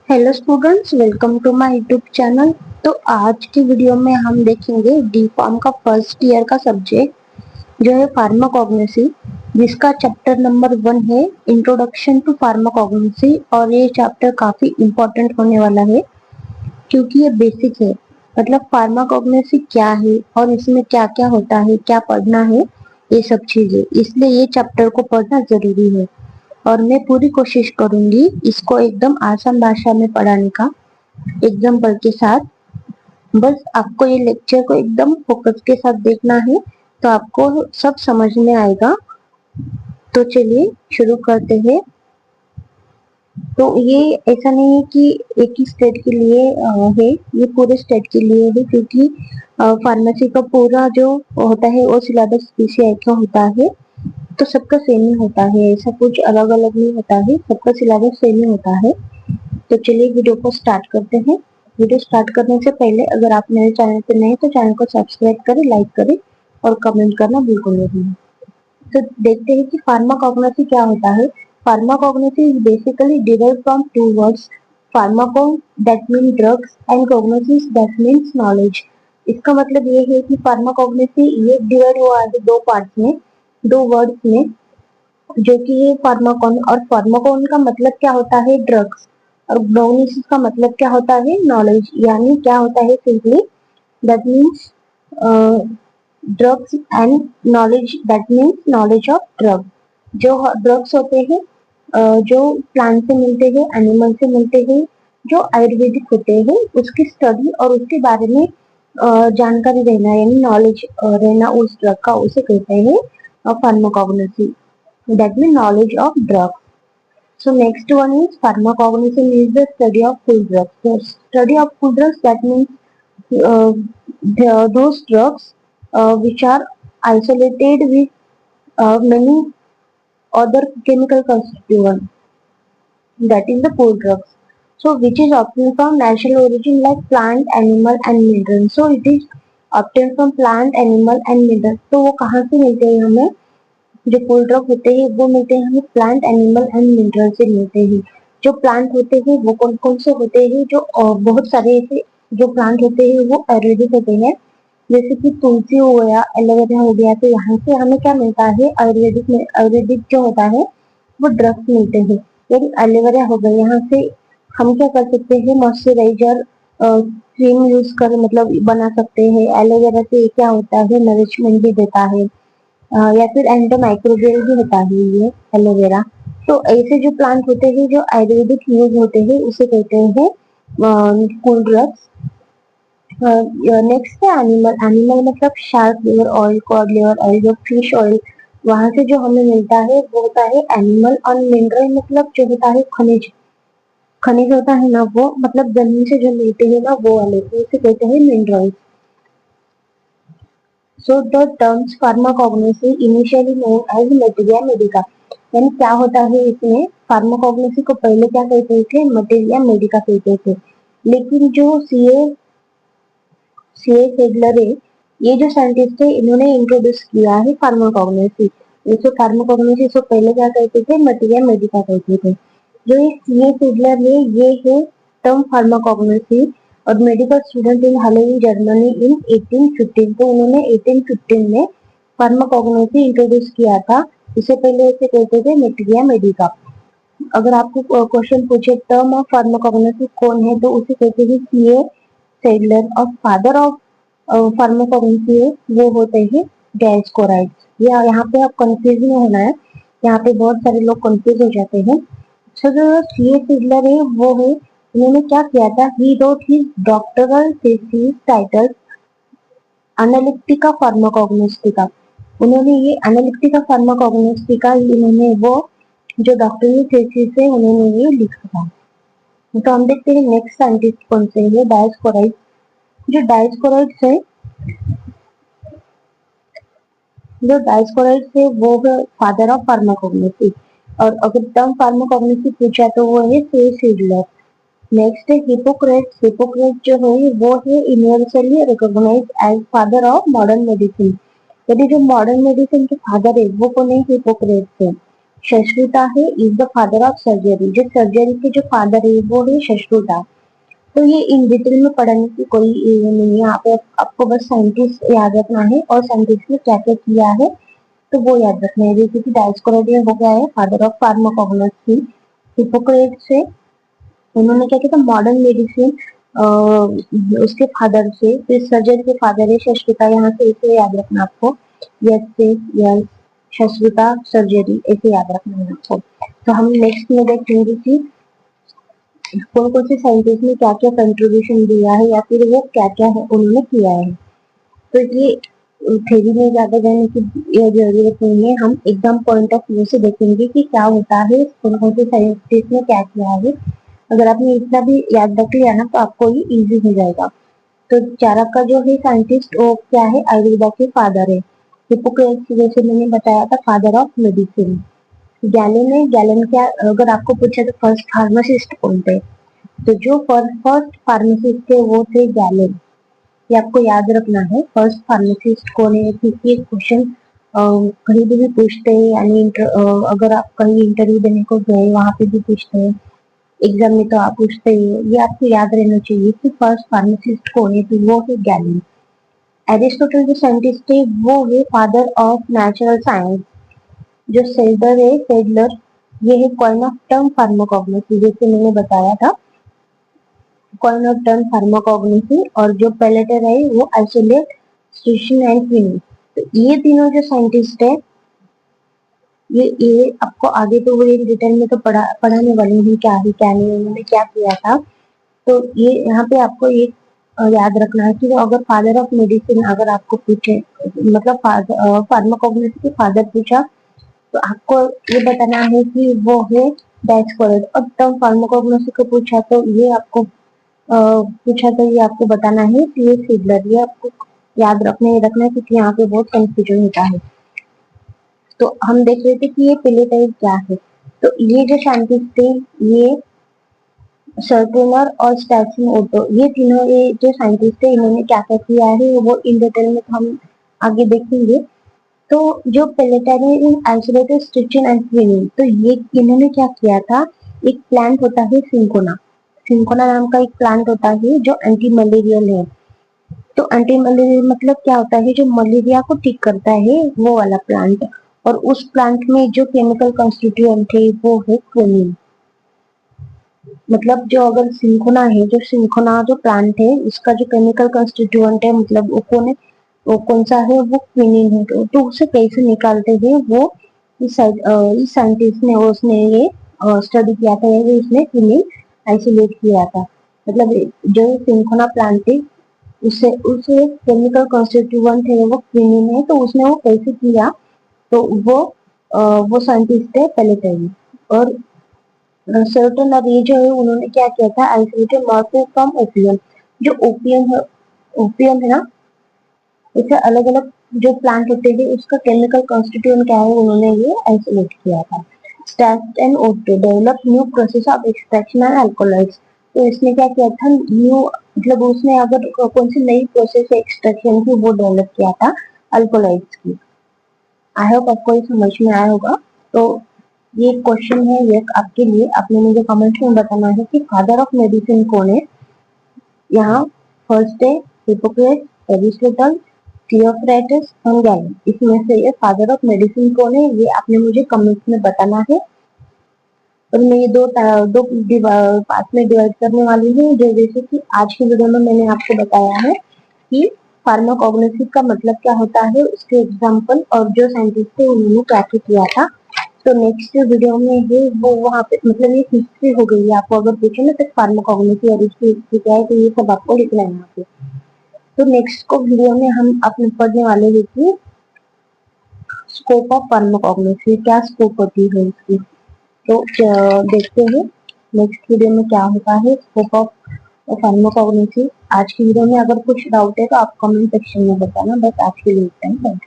Hello students, welcome to my YouTube channel. तो आज की वीडियो में हम देखेंगे डी फार्म का फर्स्ट ईयर का सब्जेक्ट जो है फार्माकोग्नोसी, जिसका चैप्टर नंबर 1 है इंट्रोडक्शन टू फार्माकोग्नोसी। और ये चैप्टर काफी इम्पोर्टेंट होने वाला है क्योंकि ये बेसिक है। मतलब फार्माकोग्नोसी क्या है और इसमें क्या क्या होता है, क्या पढ़ना है, ये सब चीजें, इसलिए ये चैप्टर को पढ़ना जरूरी है। और मैं पूरी कोशिश करूंगी इसको एकदम आसान भाषा में पढ़ाने का, एग्जाम्पल के साथ। बस आपको ये लेक्चर को एकदम फोकस के साथ देखना है, तो आपको सब समझ में आएगा। तो चलिए शुरू करते हैं। तो ये ऐसा नहीं है कि एक ही स्टेट के लिए है, ये पूरे स्टेट के लिए है, क्योंकि फार्मेसी का पूरा जो होता है वो सिलेबस पीसीआई का होता है। तो सबका सेम ही होता है, ऐसा कुछ अलग अलग नहीं होता है, सबका सिलेबस सेम ही होता है। तो चलिए वीडियो को स्टार्ट करते हैं। वीडियो स्टार्ट करने से पहले अगर आप मेरे चैनल पर नए तो चैनल को सब्सक्राइब करें, लाइक करें और कमेंट करना बिल्कुल नहीं भूलें। तो देखते हैं कि फार्माकोग्नोसी क्या होता है। Pharmacognosy is basically derived from two words, pharmaco that mean drugs and cognosis that means knowledge. इसका मतलब ये है कि फार्माकोग्नोसी ये डिवाइड हुआ है दो पार्ट्स में, दो वर्ड्स में, जो कि है फार्माकोन। और फार्माकोन का मतलब क्या होता है, ड्रग्स। और ग्नोसिस का मतलब क्या होता है, नॉलेज। यानी क्या होता है, simply that means drugs and knowledge, that means knowledge of drug. जो ड्रग्स होते हैं जो प्लांट से मिलते हैं, एनिमल से मिलते हैं, जो आयुर्वेदिक होते हैं, उसकी स्टडी और उसके बारे में जानकारी रहना, यानी नॉलेज रहना उस ड्रग का, उसे कहते हैं pharmacognosy, that mean knowledge of drug. So next one is pharmacognosy is the study of full drugs. The study of full drugs, that means those drugs which are isolated with many other chemical constituents, that is the full drugs. So which is obtained from natural origin like plant, animal and mineral. So it is obtained from plant, animal and mineral. तो वो कहाँ से मिलते हैं हमें, जो फूल drug होते हैं वो मिलते हैं हमें प्लांट, एनिमल एंड मिनरल से मिलते हैं। जो प्लांट होते हैं वो कौन कौन से होते हैं, जो बहुत सारे ऐसे जो प्लांट होते हैं वो आयुर्वेदिक होते हैं, जैसे कि तुलसी हो गया, एलोवेरा हो गया। तो यहाँ से हमें क्या मिलता है, आयुर्वेदिक में, आयुर्वेदिक जो होता है वो ड्रग्स मिलते हैं। यदि एलोवेरा हो गया, यहाँ से हम क्या कर सकते हैं, मॉइस्चराइजर क्रीम यूज कर मतलब बना सकते हैं। एलोवेरा से क्या होता है, नरिशमेंट भी देता है, या फिर एंटी माइक्रोबियल भी होता है ये एलोवेरा। तो ऐसे जो प्लांट होते हैं जो आयुर्वेदिक यूज होते हैं उसे कहते हैं फूल ड्रग्स। नेक्स्ट है एनिमल। एनिमल मतलब shark liver oil, cod liver oil, जो फिश ऑयल वहां से जो हमें मिलता है वो होता है एनिमल। और मिनरल मतलब जो होता है खनिज, खनिज होता है ना वो, मतलब जमीन से जो मिलते हैं ना वो वाले, तो इसे कहते हैं minerals. So the terms pharmacognosy initially known as materia medica, यानी क्या होता है इसमें, फार्माकोग्नोसी को पहले क्या कहते थे, मटेरिया मेडिका कहते थे। लेकिन जो सीए सेडलर है, ये जो साइंटिस्ट है, इन्होंने इंट्रोड्यूस किया है फार्माकोग्नोसी। इसको फार्माकोग्नोसी इसको पहले क्या कहते थे, मटेरिया मेडिका कहते थे। जो ये सीए सेडलर है, ये है टर्म फार्माकोग्नोसी और मेडिकल स्टूडेंट इन हालेविन जर्मनी इन 1815। तो उन्होंने 1815 में फार्माकोग्नोसी इंट्रोड्यूस किया था। इससे पहले इसे कहते थे मटेरिया मेडिका। अगर आपको क्वेश्चन पूछे टर्म ऑफ फार्माकोग्नोसी कौन है, तो उसे कहते हैं सीए सेडलर। और फादर ऑफ फार्माकोग्नोसी वो होते हैं डायस्कोराइड्स। या यहाँ पे आप कंफ्यूज नहीं होना है, यहाँ पे बहुत सारे लोग कंफ्यूज हो जाते हैं। सो जो सीए सेडलर है वो है, उन्होंने क्या किया था, he wrote his doctoral thesis title analytica pharmacognostica. उन्होंने ये एनालिटिका फार्माकोग्नोस्टिका, इन्होंने वो जो डॉक्टरल थीसिस है उन्होंने ये लिखा था। तो हम देखते हैं नेक्स्ट साइंटिस्ट कौन से है, डायस्कोराइड। जो डायस्कोराइड्स है, जो डायस्कोराइड्स है वो है फादर ऑफ फार्माकोग्नोसी। और अगर टर्म फार्माकोग्नोसी पूछा तो वो है सीए सेडलर। नेक्स्ट है हिपोक्रेट्स। हिपोक्रेट्स जो है वो है universally recognised as father of modern medicine. यदि जो मॉडर्न मेडिसिन के फादर है वो कौन है, हिपोक्रेट्स है। शश्रुता है is the father of surgery, जो सर्जरी के जो फादर है वो है शश्रुता। तो ये इन डिटेल में पढ़ने की कोई ये नहीं है, यहाँ पे आपको बस साइंटिस्ट याद रखना है और साइंटिस्ट ने क्या क्या किया है तो वो याद रखना है। जैसे कि डायस्कोरोडियस हो गया है फादर ऑफ फार्माकोग्नोसी, हिपोक्रेट्स से उन्होंने क्या किया था मॉडर्न मेडिसिन उसके फादर से, फिर सर्जरी के फादर है शश्रुता, यहाँ से इसे याद रखना आपको, यस से यस शश्रुता सर्जरी ऐसे याद रखना है आपको। तो हम नेक्स्ट में देखेंगे कि कौन कौन से साइंटिस्ट ने क्या क्या कंट्रीब्यूशन दिया है या फिर वो क्या क्या है उन्होंने किया है। तो ये थ्योरी में ज्यादा जाने की ये जरूरत नहीं है, हम एग्जाम पॉइंट ऑफ व्यू से देखेंगे कि क्या होता है, कौन कौन से साइंटिस्ट ने क्या किया है। अगर आपने इतना भी याद रख लिया ना तो आपको ये इजी हो जाएगा। तो चाणक्य का जो है साइंटिस्ट वो क्या है, आयुर्वेदा के फादर है। हिपोक्रेट्स जैसे मैंने बताया था फादर ऑफ मेडिसिन। गैलन है, गैलन क्या, अगर आपको पूछे तो फर्स्ट फार्मासिस्ट कौन थे, तो जो फर्स्ट फार्मासिस्ट थे वो थे गैलन। ये आपको याद रखना है फर्स्ट फार्मासिस्ट कौन है, क्योंकि ये क्वेश्चन कहीं भी पूछते हैं, यानी अगर आप कहीं इंटरव्यू देने को गए वहां पे भी पूछते हैं, एग्जाम में तो आप पूछते ही हो, ये आपको याद रहना चाहिए कि फर्स्ट फार्मासिस्ट कौन है, तो वो है गैलन। एरिस्टोटल जो साइंटिस्ट है वो है फादर ऑफ नेचुरल साइंस। जो सेडलर है, सेडलर ये है कॉइन ऑफ टर्म फार्माकोग्नोसी, जैसे मैंने बताया था कॉइन ऑफ टर्म फार्माकोग्नोसी। और जो पेलेटर है वो आइसोलेट, स्टिशन एंड क्विनी। तो ये तीनों जो साइंटिस्ट है ये आपको आगे तो वो डिटेल में तो पढ़ाने वाली हूँ क्या है क्या नहीं, उन्होंने क्या किया था। तो ये यहाँ पे आपको ये याद रखना है कि वो अगर फादर ऑफ मेडिसिन अगर आपको पूछे, मतलब फार्माकोग्नोसी के फादर पूछा तो आपको ये बताना है कि वो है डायस्कोरेट। और टर्म फार्माकोग्नोसी को पूछा तो ये आपको पूछा तो ये आपको बताना है कि ये सिडलर, ये आपको याद रखना है क्योंकि यहाँ पे बहुत कंफ्यूजन होता है। तो हम देख रहे थे कि ये पेलेटाइड क्या है। तो ये जो साइंटिस्ट थे ये सर्टनर और स्टैचिन ओटो, ये तीनों ये जो साइंटिस्ट थे इन्होंने क्या क्या किया है वो इन डिटेल में हम आगे देखेंगे। तो जो Pelletier in isolated strychnine and quinine, तो ये इन्होंने क्या किया था, एक प्लांट होता है सिंकोना, सिंकोना नाम का एक प्लांट होता है जो एंटी मलेरियल है। तो एंटी मलेरियल मतलब क्या होता है, जो मलेरिया को ठीक करता है वो वाला प्लांट। और उस प्लांट में जो केमिकल कॉन्स्टिट्यूएंट है वो है क्विनिन। मतलब जो अगर सिंकोना है, जो सिंकोना जो प्लांट है उसका जो केमिकल कॉन्स्टिट्यूएंट है मतलब वो कौन सा है, वो क्विनिन है। तो उसे कैसे निकालते हैं वो इस साइंटिस्ट ने उसने ये स्टडी किया था, ये इसने क्विनिन आइसोलेट किया था। मतलब जो सिंकोना प्लांट है उससे उसे केमिकल कॉन्स्टिट्यूएंट है वो क्विनिन है, तो उसने वो कैसे किया, तो वो साइंटिस्ट है पेलेटाइड। और सर्टन अब ये जो है उन्होंने क्या किया था, आइसोलेटेड मॉर्फिन फ्रॉम ओपियम। जो ओपियम है ना, इसे अलग अलग जो प्लांट होते हैं उसका केमिकल कॉन्स्टिट्यूएंट क्या है उन्होंने ये आइसोलेट किया था। Stas and Otto develop new process of extraction and alkaloids. तो इसने क्या किया था, न्यू मतलब उसने अगर कौन सी नई प्रोसेस एक्सट्रैक्शन की वो डेवलप किया था अल्कोलाइड्स की। आई होप आपको ये समझ में आया होगा। तो ये क्वेश्चन है ये आपके लिए, आपने मुझे कमेंट में बताना है कि फादर ऑफ मेडिसिन कौन है। यहाँ फर्स्ट है हिपोक्रेट्स, एरिस्टोटल, थियोक्रेटस और गैलन। इसमें से ये फादर ऑफ मेडिसिन कौन है ये आपने मुझे कमेंट में बताना है। और मैं ये दो पार्ट में डिवाइड करने वाली हूँ, जो जैसे कि आज की वीडियो में मैंने आपको बताया है कि फार्माकोग्नोसी का मतलब क्या होता है, उसके एग्जाम्पल और जो साइंटिस्ट थे उन्होंने क्या क्या किया था। तो नेक्स्ट वीडियो में है वो वहाँ पे मतलब ये हिस्ट्री हो गई है, आपको अगर पूछे ना तो फार्माकोग्नोसी और इसकी हिस्ट्री क्या है तो ये सब आपको लिखना है यहाँ पे। तो नेक्स्ट को वीडियो में हम अपने पढ़ने वाले हैं कि स्कोप ऑफ फार्माकोग्नोसी, क्या स्कोप होती है इसकी। तो देखते हैं नेक्स्ट वीडियो में क्या होता है स्कोप ऑफ फार्माकोग्नोसी। आज की वीडियो में अगर कुछ डाउट है तो आप कमेंट सेक्शन में बताना। बस आज के लिए इतना ही।